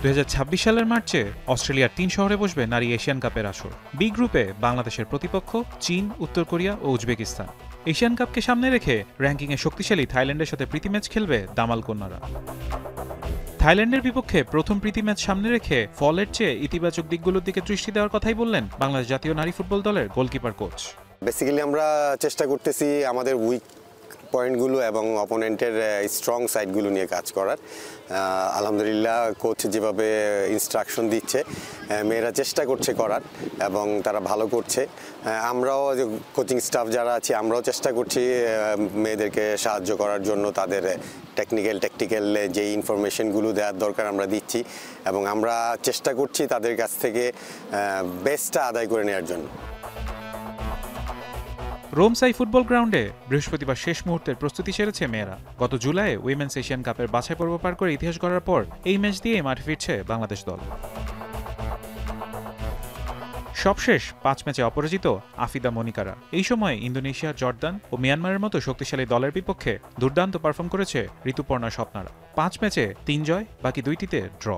2026 সালের মার্চে অস্ট্রেলিয়ার 3 শহরে বসবে নারী এশিয়ান কাপের আসর। বি গ্রুপে বাংলাদেশের প্রতিপক্ষ চীন, উত্তর কোরিয়া ও উজবেকিস্তান। এশিয়ান কাপকে সামনে রেখে র্যাঙ্কিংয়ে শক্তিশালী থাইল্যান্ডের সাথে প্রীতি ম্যাচ খেলবে দামাল কন্যারা। থাইল্যান্ডের বিপক্ষে প্রথম প্রীতি ম্যাচ সামনে রেখে ফলের চেয়ে ইতিবাচক দিকগুলোর দিকে দৃষ্টি দেওয়ার কথাই বললেন বাংলাদেশ জাতীয় নারী ফুটবল দলের গোলকিপার কোচ। বেসিক্যালি আমরা চেষ্টা করতেছি আমাদের উইক পয়েন্টগুলো এবং অপোনেন্টের স্ট্রং সাইডগুলো নিয়ে কাজ করার। আলহামদুলিল্লাহ কোচ যেভাবে ইনস্ট্রাকশন দিচ্ছে মেয়েরা চেষ্টা করছে করার এবং তারা ভালো করছে। আমরাও কোচিং স্টাফ যারা আছি আমরাও চেষ্টা করছি মেয়েদেরকে সাহায্য করার জন্য, তাদের টেকনিক্যাল যে ইনফরমেশনগুলো দেওয়ার দরকার আমরা দিচ্ছি এবং আমরা চেষ্টা করছি তাদের কাছ থেকে বেস্টটা আদায় করে নেওয়ার জন্য। রোমসাই ফুটবল গ্রাউন্ডে বৃহস্পতিবার শেষ মুহূর্তের প্রস্তুতি সেরেছে মেয়েরা। গত জুলাইয়ে উইমেন্স এশিয়ান কাপের বাছাই পর্ব পার করে ইতিহাস গড়ার পর এই ম্যাচ দিয়ে মাঠে ফিরছে বাংলাদেশ দল। সবশেষ 5 ম্যাচে অপরাজিত আফিদা মনিকারা। এই সময় ইন্দোনেশিয়া, জর্দান ও মিয়ানমারের মতো শক্তিশালী দলের বিপক্ষে দুর্দান্ত পারফর্ম করেছে ঋতুপর্ণা স্বপ্নারা। 5 ম্যাচে 3 জয়, বাকি 2টিতে ড্র।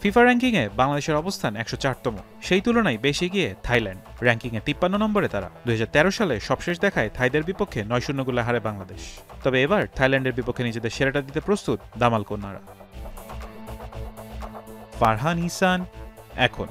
ফিফা র্যাঙ্কিংয়ে বাংলাদেশের অবস্থান 104তম। সেই তুলনায় বেশি এগিয়ে থাইল্যান্ড। র্যাঙ্কিংয়ে 53 নম্বরে তারা। 2013 সালে সবশেষ দেখায় থাইদের বিপক্ষে 9-0 গোলে হারে বাংলাদেশ। তবে এবার থাইল্যান্ডের বিপক্ষে নিজেদের সেরাটা দিতে প্রস্তুত দামাল কন্যারা। ফারহান ইহসান, এখন।